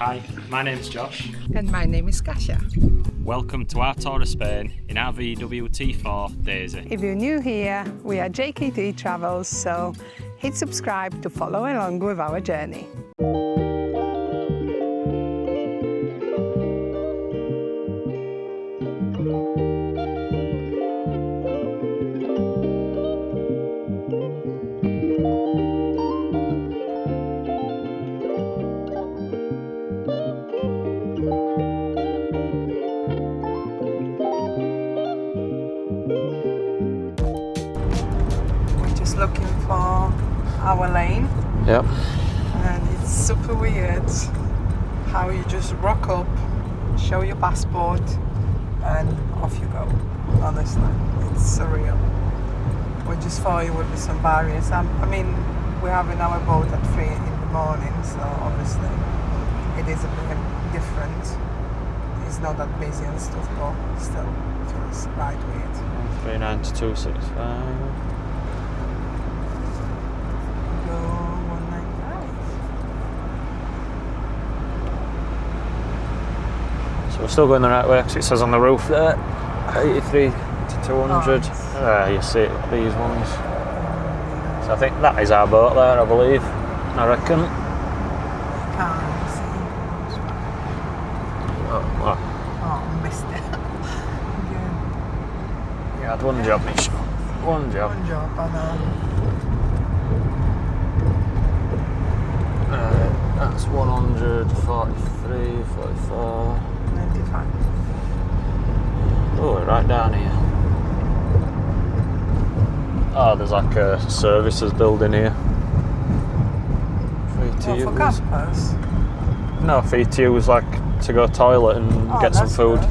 Hi, my name's Josh. And my name is Kasia. Welcome to our tour of Spain in our VW T4 Daisy. If you're new here, we are JKT Travels, so hit subscribe to follow along with our journey. Looking for our lane. Yep. And it's super weird how you just rock up, show your passport, and off you go. Honestly, it's surreal. We just thought it would be some barriers. I mean, we're having our boat at 3 in the morning, so obviously it is a bit different. It's not that busy and stuff, but still, it feels right weird. 39265. So we're still going the right way because it says on the roof there 83 to 200. You see these ones. So I think that is our boat there, I believe. I reckon. Can't see. Oh, missed it. You had one job, Mish. One job. One job, I know. That's 143, 44. 95. Oh, we're right down here. Oh, there's like a services building here. For campers? No, for you to use, like, to go toilet and get some food. Good.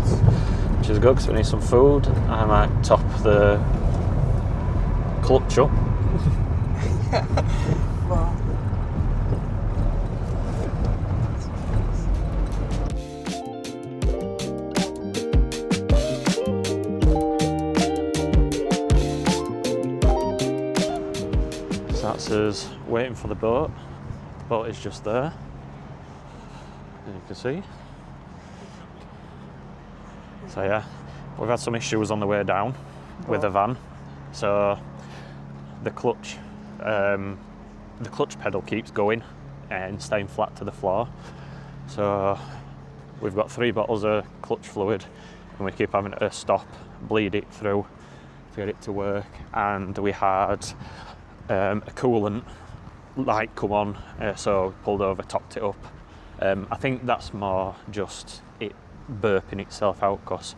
Which is good because we need some food. I might top the clutch up. Well. That's us waiting for the boat. The boat is just there, as you can see. So yeah, we've had some issues on the way down with the van. So the clutch pedal keeps going and staying flat to the floor. So we've got 3 bottles of clutch fluid and we keep having to stop, bleed it through to get it to work. And we had a coolant light come on, so we pulled over, topped it up. I think that's more just it burping itself out because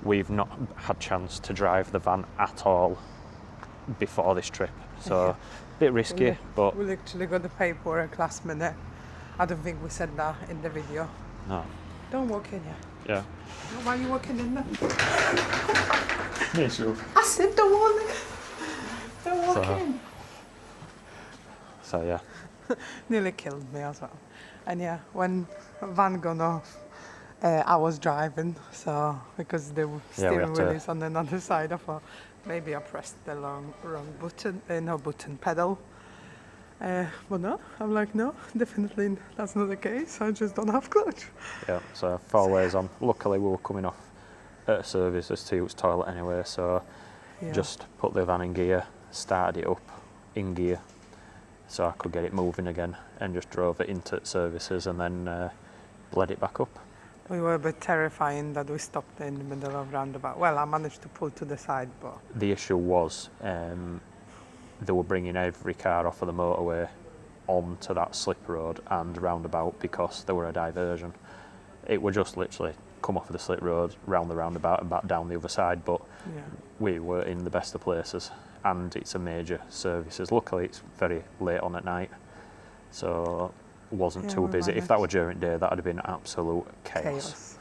we've not had chance to drive the van at all before this trip, so a bit risky. But we literally got the paperwork last minute. I don't think we said that in the video. No. Don't walk in here. Yeah. Why are you walking in there? Yeah, sure. I said don't walk in. Don't walk in. So yeah. Nearly killed me as well. And yeah, when van gone off, I was driving, so because the steering wheel is on another side, I thought maybe I pressed the wrong button, pedal. But no, I'm like, no, definitely that's not the case. I just don't have clutch. Yeah, so 4 ways on. Luckily we were coming off at a service to use toilet anyway, so just put the van in gear, started it up in gear so I could get it moving again, and just drove it into services and then bled it back up. We were a bit terrifying that we stopped in the middle of roundabout. Well, I managed to pull to the side, but the issue was they were bringing every car off of the motorway onto that slip road and roundabout because there were a diversion. It would just literally come off of the slip road, round the roundabout and back down the other side, but we were in the best of places and it's a major services. Luckily it's very late on at night, so it wasn't too busy. If that were during the day, that would have been absolute chaos.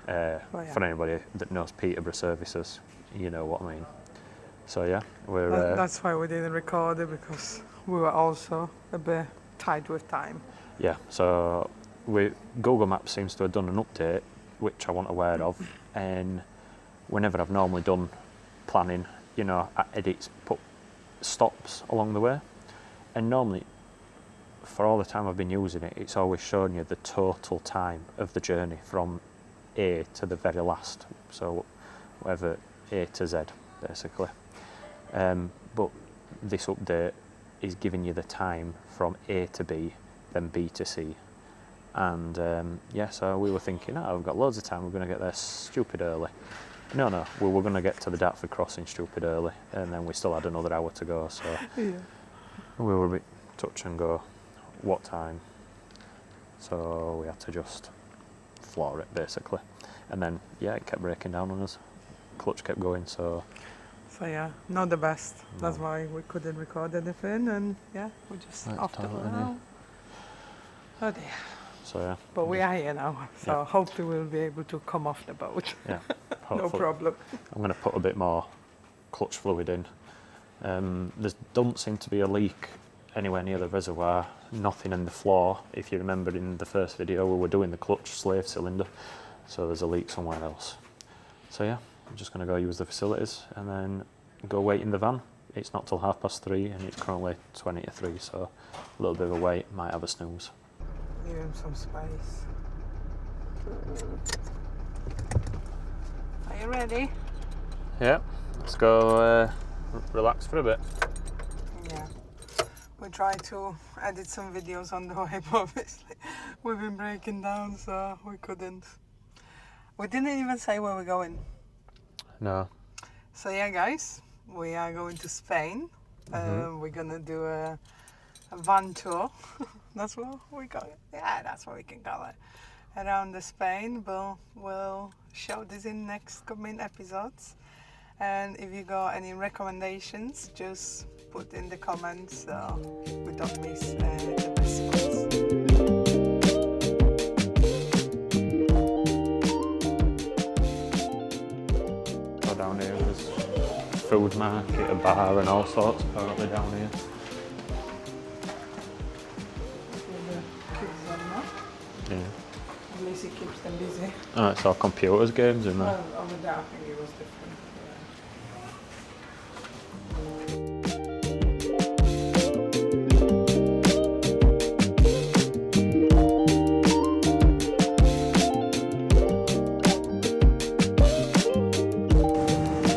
For anybody that knows Peterborough services, you know what I mean. So yeah, we're... that's why we didn't record it, because we were also a bit tight with time. Yeah, so Google Maps seems to have done an update, which I wasn't aware of, and whenever I've normally done planning, you know, edits, put stops along the way, and normally for all the time I've been using it, it's always shown you the total time of the journey from A to the very last. So whatever A to Z, basically. But this update is giving you the time from A to B, then B to C. And yeah, so we were thinking, oh, we've got loads of time, we're going to get there stupid early. No, we were going to get to the Dartford crossing stupid early, and then we still had another hour to go, so Yeah. we were a bit touch and go, what time? So we had to just floor it, basically. And then, yeah, it kept breaking down on us. Clutch kept going, so... So yeah, not the best. That's No. why we couldn't record anything, and yeah, we just Right, off the toilet, boat now. Oh dear. So yeah. But we are here now, so Yeah. hopefully we'll be able to come off the boat. Yeah, No hopefully. problem. I'm going to put a bit more clutch fluid in. There don't seem to be a leak anywhere near the reservoir, nothing in the floor. If you remember in the first video, we were doing the clutch slave cylinder, so there's a leak somewhere else. So yeah, I'm just going to go use the facilities and then go wait in the van. It's not till 3:30 and it's currently 20 to 3, so a little bit of a wait, might have a snooze. Give him some space. Are you ready? Yeah, let's go relax for a bit. Yeah. We tried to edit some videos on the way, but obviously we've been breaking down, so we couldn't. We didn't even say where we're going. No. So yeah, guys, we are going to Spain. We're gonna do a van tour. That's what we call it. Yeah, that's what we can call it. Around the Spain, but we'll show this in next coming episodes. And if you got any recommendations, just put in the comments so we don't miss the best spots. Go down here, there's a food market, a bar and all sorts apparently down here. The kids are not. Yeah. At least it keeps them busy. Oh, it's all computers games in there. Well, over there I think it was different.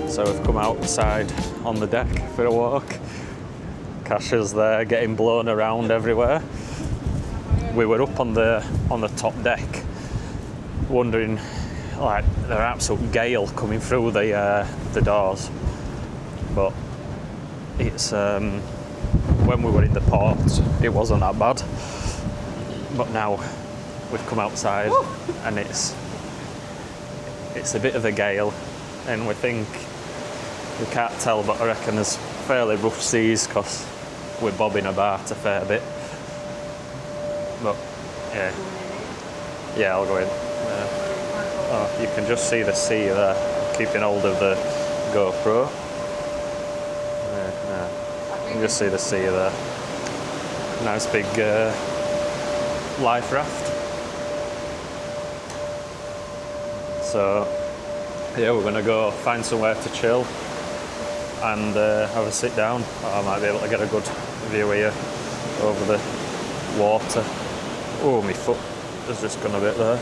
So we've come outside on the deck for a walk. Kasha's there getting blown around everywhere. We were up on the top deck, wondering, like, there are absolute gale coming through the doors. But it's when we were in the port, it wasn't that bad. But now we've come outside and it's a bit of a gale, and we think, we can't tell, but I reckon there's fairly rough seas because we're bobbing about a fair bit. But yeah, I'll go in. Oh, you can just see the sea there, keeping hold of the GoPro. You can just see the sea there. Nice big life raft. So yeah, we're gonna go find somewhere to chill and have a sit down. I might be able to get a good view here over the water. Oh, my foot has just gone a bit there.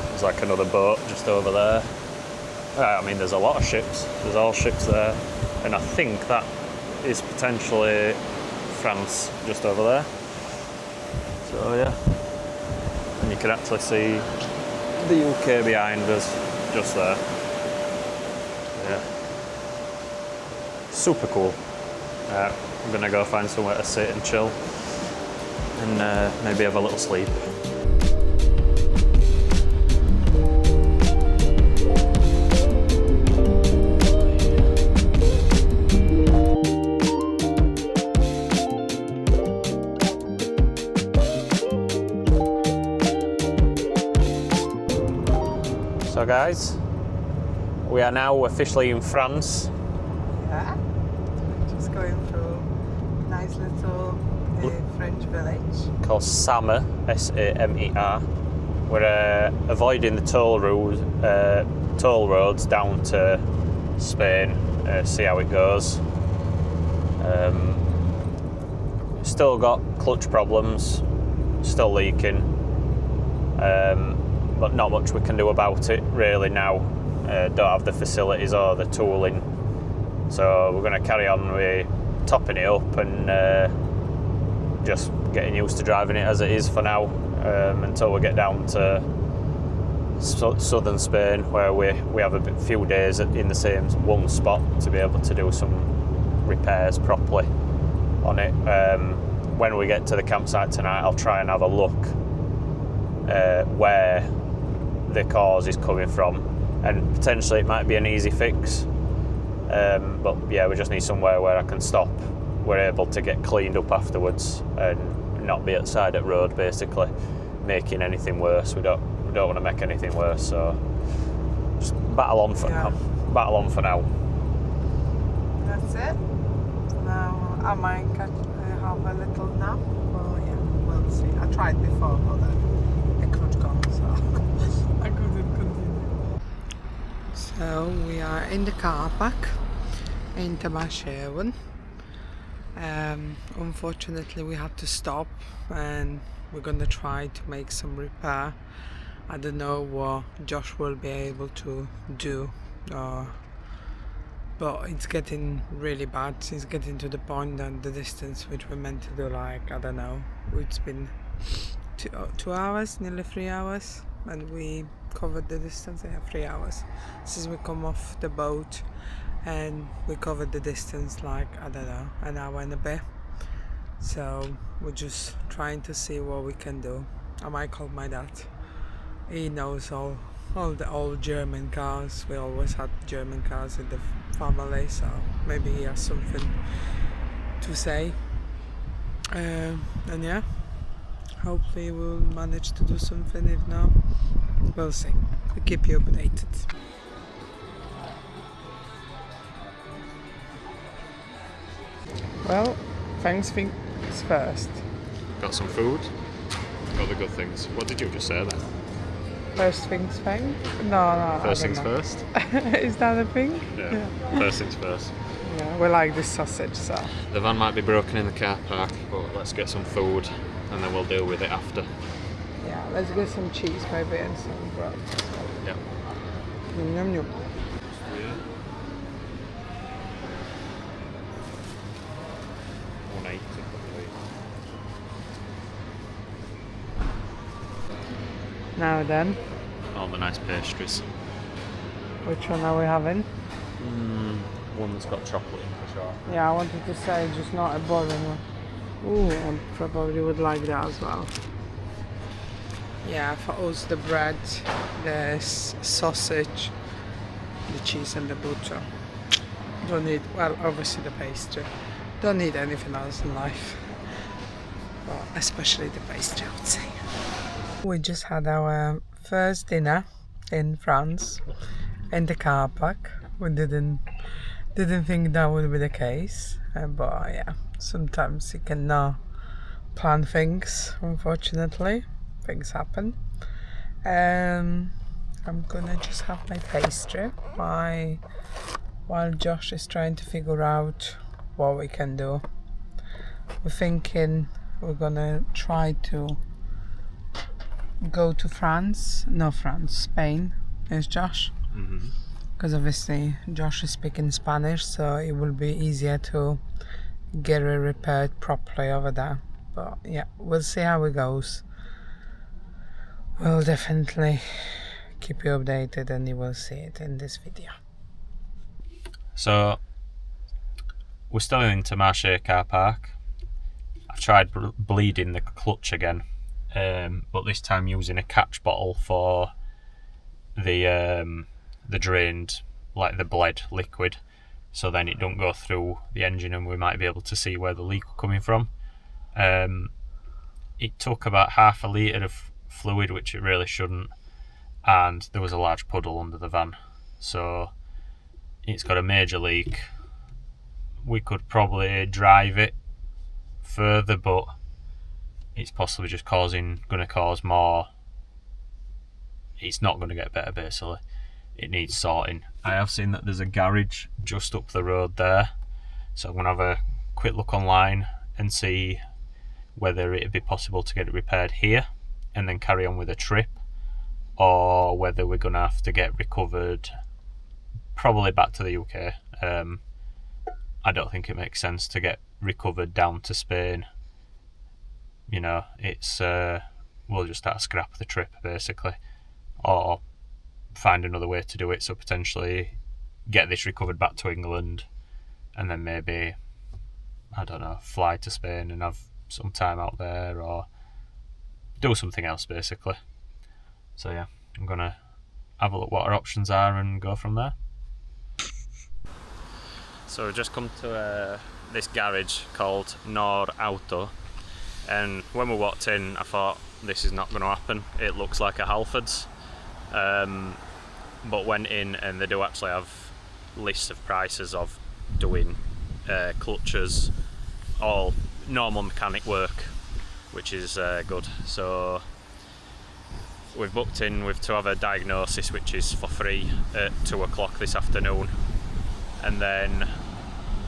There's like another boat just over there. I mean, there's a lot of ships. There's all ships there. And I think that is potentially France just over there. So yeah. And you can actually see the UK behind us just there. Yeah. Super cool. I'm gonna go find somewhere to sit and chill and maybe have a little sleep. So guys, we are now officially in France. Yeah, just going through a nice little French village. Called Samer, S-A-M-E-R. We're avoiding the toll roads down to Spain, see how it goes. Still got clutch problems, still leaking, but not much we can do about it really now. Don't have the facilities or the tooling, so we're going to carry on with topping it up and just getting used to driving it as it is for now, until we get down to southern Spain, where we have a few days in the same one spot to be able to do some repairs properly on it. When we get to the campsite tonight, I'll try and have a look where the cause is coming from, and potentially it might be an easy fix, but yeah, we just need somewhere where I can stop, we're able to get cleaned up afterwards and not be outside at road basically making anything worse. We don't want to make anything worse, so just battle on for now. That's it. Now I might have a little nap. Well, yeah, we'll see. I tried before, but I couldn't go, so I couldn't continue. So we are in the car park in Yorkshire. Unfortunately, we have to stop, and we're gonna try to make some repair. I don't know what Josh will be able to do, but it's getting really bad. It's getting to the point that the distance which we're meant to do, like, I don't know, it's been 2 hours, nearly 3 hours, and we covered the distance. 3 hours since we come off the boat, and we covered the distance, like, I don't know, an hour and a bit. So we're just trying to see what we can do. I might call my dad. He knows all the old German cars. We always had German cars in the family, so maybe he has something to say. And yeah, hopefully we'll manage to do something. If not, we'll see. We'll keep you updated. Well, things first. Got some food, got the good things. What did you just say then? First things thing? No. First things first? Is that a thing? Yeah. First things first. Yeah, we like this sausage, so. The van might be broken in the car park, but let's get some food and then we'll deal with it after. Yeah, let's get some cheese maybe and some bread. Yeah. Yum yum. Now then. All the nice pastries. Which one are we having? One that's got chocolate in for sure. Yeah, I wanted to say just not a boring one. Ooh, I probably would like that as well. Yeah, for us the bread, the sausage, the cheese and the butter. Don't need, well, obviously the pastry. Don't need anything else in life. Well, especially the pastry, I would say. We just had our first dinner in France in the car park. We didn't think that would be the case, but yeah, sometimes you cannot plan things. Unfortunately, things happen. I'm gonna just have my pastry while Josh is trying to figure out what we can do. We're thinking we're gonna try to go to Spain. Is Josh? Because obviously Josh is speaking Spanish, so it will be easier to get it repaired properly over there. But yeah, we'll see how it goes. We'll definitely keep you updated and you will see it in this video. So we're still in Marche car park. I've tried bleeding the clutch again. But this time using a catch bottle for the drained, like the bled liquid, so then it don't go through the engine and we might be able to see where the leak is coming from. It took about half a litre of fluid, which it really shouldn't, and there was a large puddle under the van, so it's got a major leak. We could probably drive it further, but it's possibly just going to cause more. It's not going to get better, basically. It needs sorting. I have seen that there's a garage just up the road there, so I'm going to have a quick look online and see whether it'd be possible to get it repaired here and then carry on with a trip, or whether we're going to have to get recovered probably back to the UK. I don't think it makes sense to get recovered down to Spain. You know, it's we'll just have to scrap the trip basically, or find another way to do it. So potentially get this recovered back to England, and then maybe, I don't know, fly to Spain and have some time out there, or do something else basically. So yeah, I'm gonna have a look what our options are and go from there. So we've just come to this garage called Nord Auto, and when we walked in I thought this is not going to happen, it looks like a Halfords, but went in and they do actually have lists of prices of doing clutches, all normal mechanic work, which is good. So we've booked in to have a diagnosis, which is for free at 2 o'clock this afternoon, and then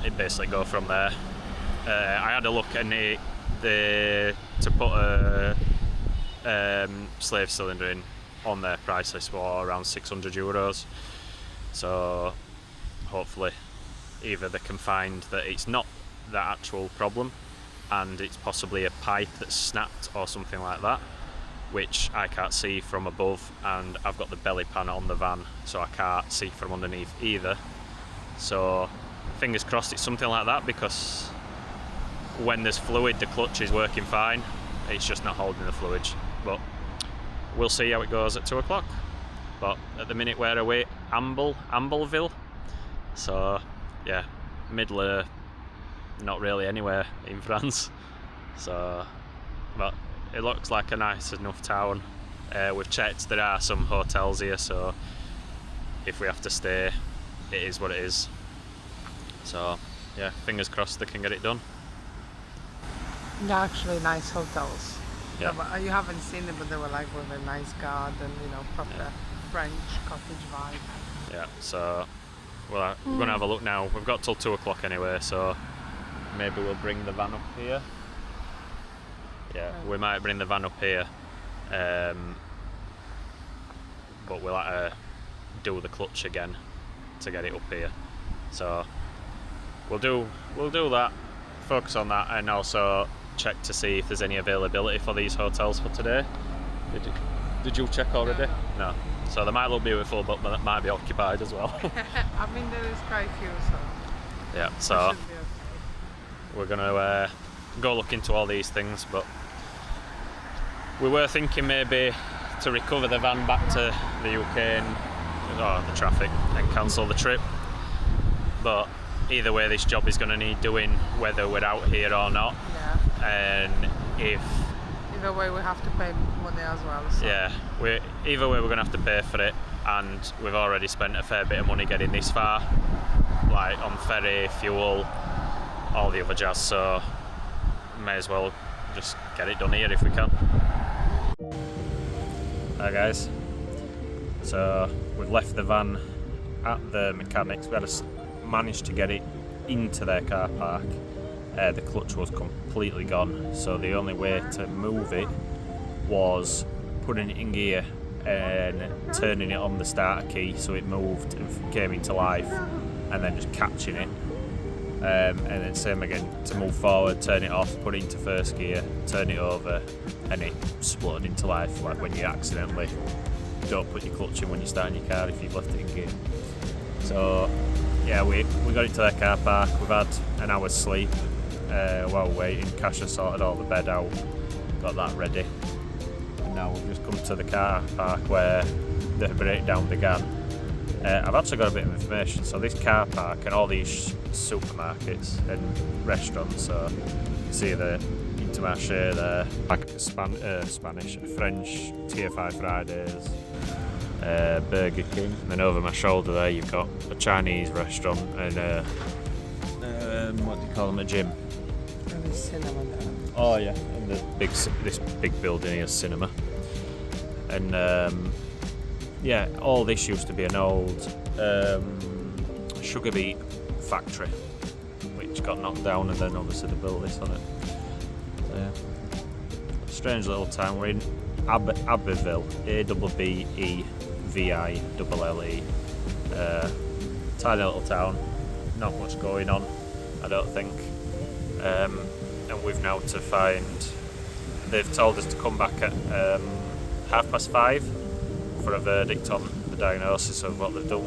it basically go from there. I had a look, and to put a slave cylinder in on their price list for around €600. So hopefully either they can find that it's not the actual problem and it's possibly a pipe that's snapped or something like that, which I can't see from above, and I've got the belly pan on the van so I can't see from underneath either. So fingers crossed it's something like that, because when there's fluid the clutch is working fine, it's just not holding the fluid. But we'll see how it goes at 2 o'clock. But at the minute we're away Ambleville, so yeah, middle of not really anywhere in France. So, but it looks like a nice enough town. We've checked, there are some hotels here, so if we have to stay, it is what it is. So yeah, fingers crossed they can get it done. They're actually nice hotels. Yeah. You haven't seen them, but they were like with a nice garden, you know, proper French cottage vibe. Yeah, so we're going to have a look now. We've got till 2 o'clock anyway, so maybe we'll bring the van up here. Yeah, we might bring the van up here, but we'll have to do the clutch again to get it up here. So we'll do that, focus on that, and also check to see if there's any availability for these hotels for today. Did you check already? No. So they might look beautiful, but that might be occupied as well. I mean, there is quite a few, so yeah. So it should be okay. we're gonna go look into all these things, but we were thinking maybe to recover the van back to the UK and the traffic and cancel the trip. But either way, this job is going to need doing whether we're out here or not. Yeah. And either way, we have to pay money as well. So. Yeah, either way we're going to have to pay for it, and we've already spent a fair bit of money getting this far, like on ferry, fuel, all the other jazz. So may as well just get it done here if we can. Hi guys. So we've left the van at the mechanics. We had managed to get it into their car park. The clutch was completely gone, so the only way to move it was putting it in gear and turning it on the starter key so it moved and came into life, and then just catching it, and then same again to move forward, turn it off, put it into first gear, turn it over, and it exploded into life, like when you accidentally don't put your clutch in when you're starting your car if you've left it in gear. So yeah, we got it to their car park. We've had an hour's sleep while waiting. Kasha sorted all the bed out, got that ready, and now we've just come to the car park where the breakdown began. I've actually got a bit of information. So this car park and all these supermarkets and restaurants, so you can see the Intermarché there, like Spanish, French TFI Fridays, Burger King, and then over my shoulder there you've got a Chinese restaurant and what do you call them, a gym? And the cinema there. Oh yeah, and this big building here, cinema. And yeah, all this used to be an old sugar beet factory, which got knocked down, and then obviously they built this on it. So yeah. strange little town. We're in Abbeville, Abbeville. Tiny little town, not much going on, I don't think. And we've now to find. They've told us to come back at 5:30 for a verdict on the diagnosis of what they've done.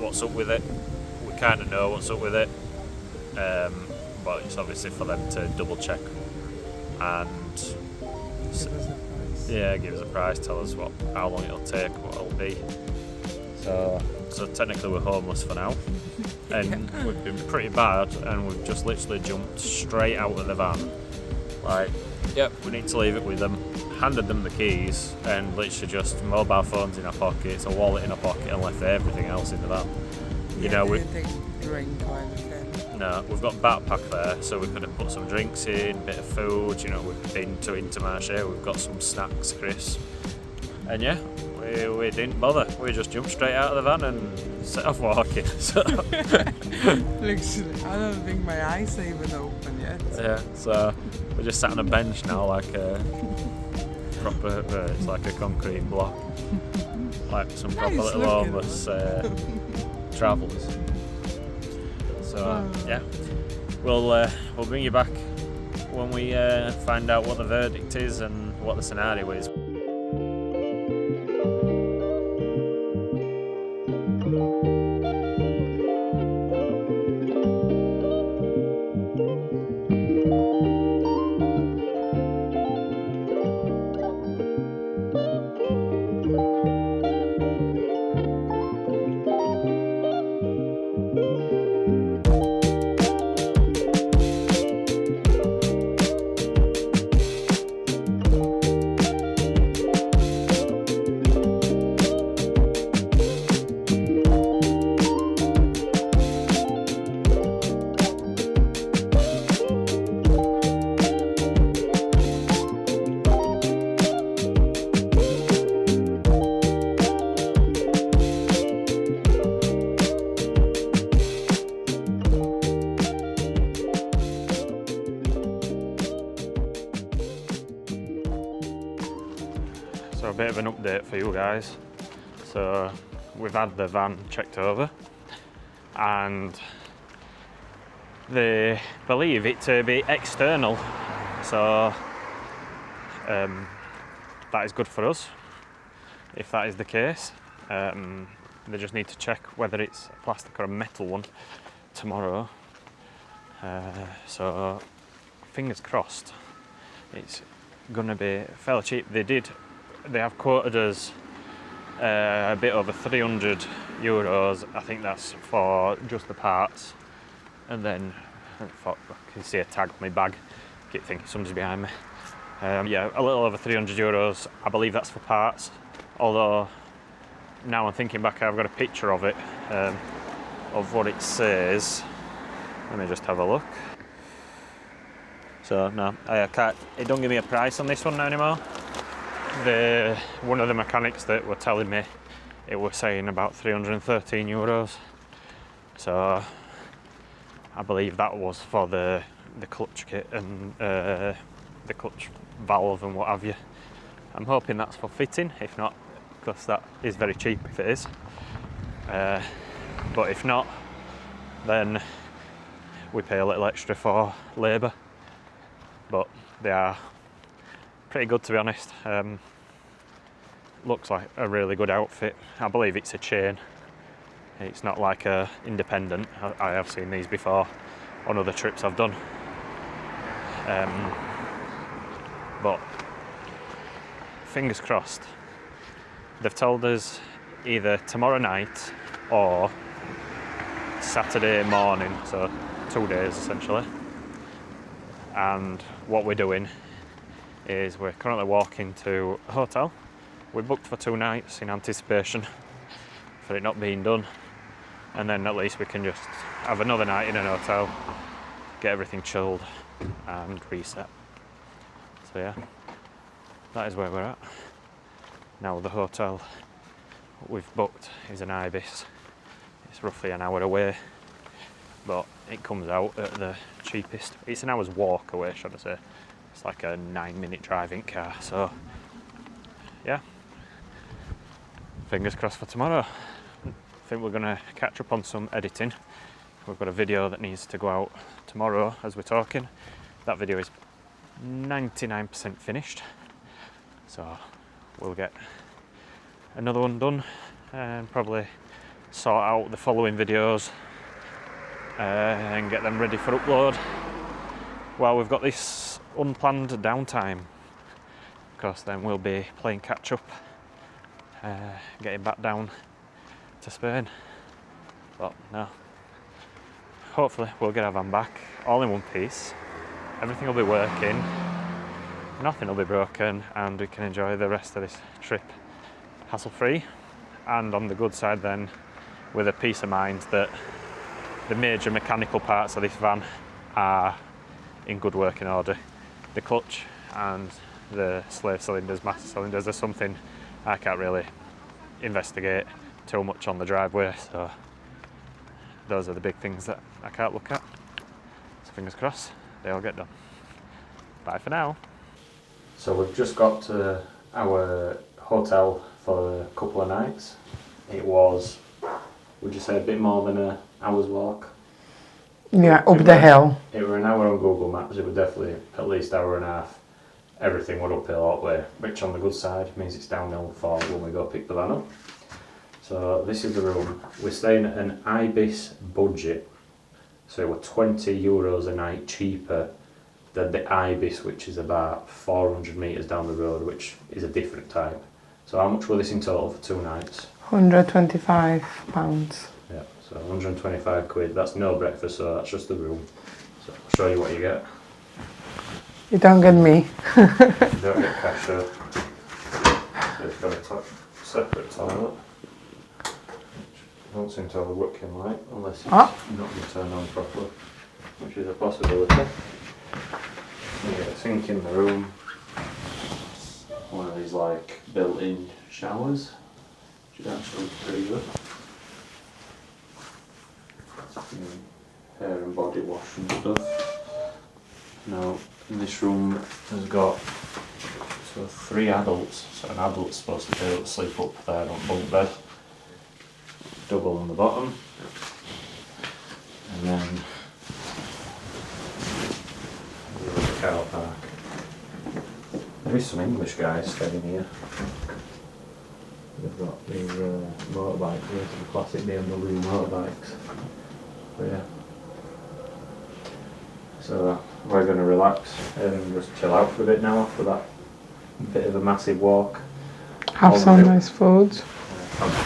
What's up with it? We kind of know what's up with it, but it's obviously for them to double check and give us a price, tell us how long it'll take, what it'll be. So technically we're homeless for now, and we've been pretty bad, and we've just literally jumped straight out of the van. Like, yep, we need to leave it with them. Handed them the keys, and literally just mobile phones in our pockets, a wallet in our pocket, and left everything else in the van. You know, we didn't drink or anything. No, we've got a backpack there, so we could have put some drinks in, a bit of food. You know, we've been to Intermarché, we've got some snacks, crisps, and yeah, we didn't bother. We just jumped straight out of the van and set off walking. So Literally, I don't think my eyes are even open yet. yeah, so we're just sat on a bench now, like a proper. It's like a concrete block, like some proper Nice little looking, homeless travellers. So yeah, we'll bring you back when we find out what the verdict is and what the scenario is. So a bit of an update for you guys. So we've had the van checked over, and they believe it to be external. So that is good for us, if that is the case. They just need to check whether it's a plastic or a metal one tomorrow. So fingers crossed it's gonna be fairly cheap. They have quoted us a bit over €300. I think that's for just the parts. And then I can see a tag on my bag. I keep thinking somebody's behind me. Yeah, a little over €300. I believe that's for parts. Although now I'm thinking back, I've got a picture of it, of what it says. Let me just have a look. So no, I can't. It don't give me a price on this one anymore. One of the mechanics that were telling me, it was saying about €313. So I believe that was for the clutch kit and the clutch valve and what have you. I'm hoping that's for fitting, if not, because that is very cheap if it is. But if not, then we pay a little extra for labour. But they are pretty good, to be honest. Looks like a really good outfit. I believe it's a chain. It's not like a independent. I have seen these before on other trips I've done. But fingers crossed. They've told us either tomorrow night or Saturday morning, so 2 days essentially. And what we're doing is we're currently walking to a hotel. We booked for 2 nights in anticipation for it not being done, and then at least we can just have another night in an hotel, get everything chilled and reset. So yeah, that is where we're at. Now the hotel we've booked is an Ibis. It's roughly an hour away, but it comes out at the cheapest. It's an hour's walk away, should I say. It's like a 9-minute driving car, so yeah. Fingers crossed for tomorrow. I think we're gonna catch up on some editing. We've got a video that needs to go out tomorrow as we're talking. That video is 99% finished, so we'll get another one done and probably sort out the following videos and get them ready for upload while we've got this unplanned downtime. Of course, then we'll be playing catch up, getting back down to Spain. But no, hopefully we'll get our van back all in one piece. Everything will be working, nothing will be broken, and we can enjoy the rest of this trip hassle-free. And on the good side then, with a peace of mind that the major mechanical parts of this van are in good working order. The clutch and the slave cylinders, master cylinders, are something I can't really investigate too much on the driveway, so those are the big things that I can't look at. So fingers crossed, they all get done. Bye for now. So we've just got to our hotel for a couple of nights. It was, would you say, a bit more than an hour's walk? Yeah, up the hill. It were an hour on Google Maps, it was definitely at least hour and a half. Everything were uphill all the way, which on the good side means it's downhill for when we go pick the van up. So this is the room. We're staying at an Ibis budget, so it were €20 a night cheaper than the Ibis, which is about 400 metres down the road, which is a different type. So how much were this in total for 2 nights? £125. Yeah, so 125 quid. That's no breakfast, so that's just the room. So I'll show you what you get. You don't get me. You don't get cash, so it's got a separate toilet. Don't seem to have a working light unless it's not been turned on properly, which is a possibility. You get a sink in the room, one of these like built-in showers, which is actually pretty good. Hair and body wash and stuff. Now, this room has got 3 adults, so an adult's supposed to be able to sleep up there on bunk bed. Double on the bottom, and then the car park. There is some English guys staying here. They've got these motorbikes here, some classic BMW motorbikes. But yeah, so we're going to relax and just chill out for a bit now after that bit of a massive walk. Have some nice food.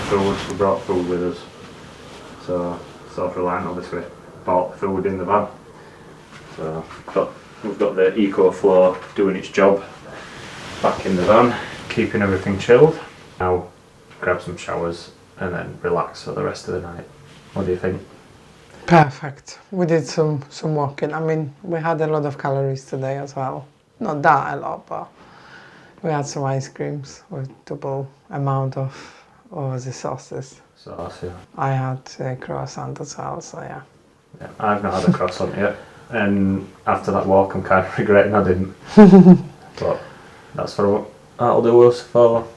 Food, we brought food with us, so self-reliant, obviously bought food in the van. So we've got the EcoFlow doing its job back in the van, keeping everything chilled. Now grab some showers and then relax for the rest of the night. What do you think? Perfect. We did some walking. I mean, we had a lot of calories today as well. Not that a lot, but we had some ice creams with double amount of the sauces. Sauce, yeah. I had a croissant as well, so yeah. Yeah, I've not had a croissant yet, and after that walk I'm kind of regretting I didn't. But that's that'll do us for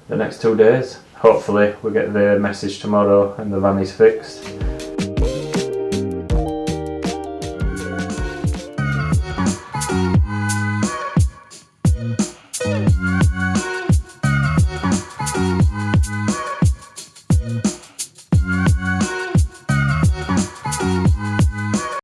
the next 2 days. Hopefully we get the message tomorrow and the van is fixed.